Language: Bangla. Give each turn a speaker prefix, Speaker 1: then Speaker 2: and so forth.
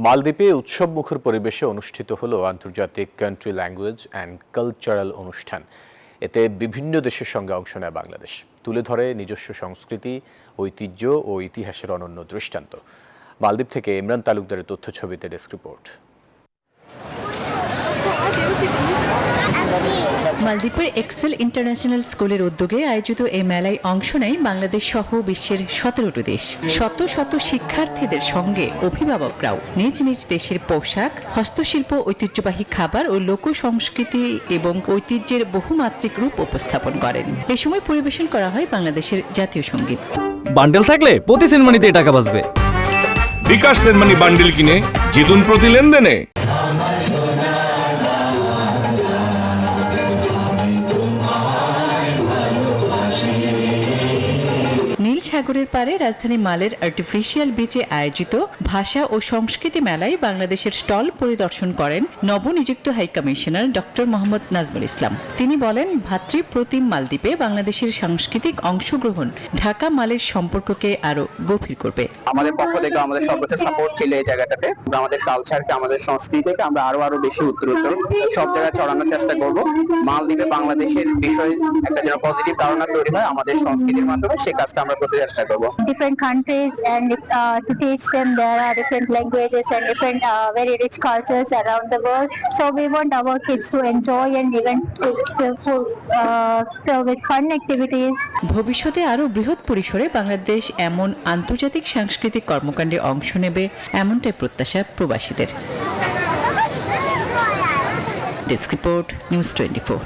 Speaker 1: মালদ্বীপে উৎসবমুখর পরিবেশে অনুষ্ঠিত হলো আন্তর্জাতিক কান্ট্রি ল্যাঙ্গুয়েজ অ্যান্ড কালচারাল অনুষ্ঠান। এতে বিভিন্ন দেশের সঙ্গে অংশ নেয় বাংলাদেশ, তুলে ধরে নিজস্ব সংস্কৃতি, ঐতিহ্য ও ইতিহাসের অনন্য দৃষ্টান্ত। মালদ্বীপ থেকে ইমরান তালুকদারের তথ্যছবিতে ডেস্ক রিপোর্ট।
Speaker 2: মালদ্বীপের এক্সেল ইন্টারন্যাশনাল স্কুলের উদ্যোগে আয়োজিত এই মেলায় অংশ নেয় বাংলাদেশ সহ বিশ্বের 17টি দেশ। শত শত শিক্ষার্থীদের সঙ্গে অভিভাবকরাও নিজ নিজ দেশের পোশাক, হস্তশিল্প, ঐতিহ্যবাহী খাবার ও লোক সংস্কৃতি এবং ঐতিহ্যের বহুমাত্রিক রূপ উপস্থাপন করেন। এ সময় পরিবেশন করা হয় বাংলাদেশের জাতীয় সঙ্গীত।
Speaker 3: বান্ডেল থাকলে প্রতি সেনমানিতে টাকা বাঁচবে।
Speaker 4: বিকাশ সেনমানি বান্ডেল কিনে জিতুন প্রতি লেনদেনে।
Speaker 2: নীল সাগরের পারে রাজধানী মালের আর্টিফিশিয়াল বিচে আয়োজিত ভাষা ও সংস্কৃতি মেলায় বাংলাদেশের স্টল পরিদর্শন করেন নবনিযুক্ত high commissioner doctor Mohammad Nazmul Islam. তিনি বলেন, ভাতৃপ্রতিম মালদ্বীপে বাংলাদেশের সাংস্কৃতিক অংশগ্রহণ ঢাকা মালের সম্পর্ককে আরো গভীর করবে।
Speaker 5: আমাদের পক্ষ থেকে আমাদের সর্বোচ্চ সাপোর্ট ছিল এই জায়গাটাতে। আমাদের কালচারকে, আমাদের সংস্কৃতিকে আমরা আরো বেশি উত্তরোত্তর সব জায়গায় ছড়ানোর চেষ্টা করব। মালদ্বীপে বাংলাদেশের বিষয়ে একটা যেন পজিটিভ ধারণা তৈরি হয় আমাদের সংস্কৃতির মাধ্যমে, সেই কাজটা আমরা করতে চেষ্টা করব।
Speaker 6: Different countries and to teach them there are different languages and different very rich cultures around the world. So we want our kids to enjoy and even fill with fun activities.
Speaker 2: ভবিষ্যতে আরো বৃহৎ পরিসরে বাংলাদেশ এমন আন্তর্জাতিক সাংস্কৃতিক কর্মকাণ্ডে অংশ নেবে, এমনটাই প্রত্যাশা প্রবাসীদের। Desk report, news 24।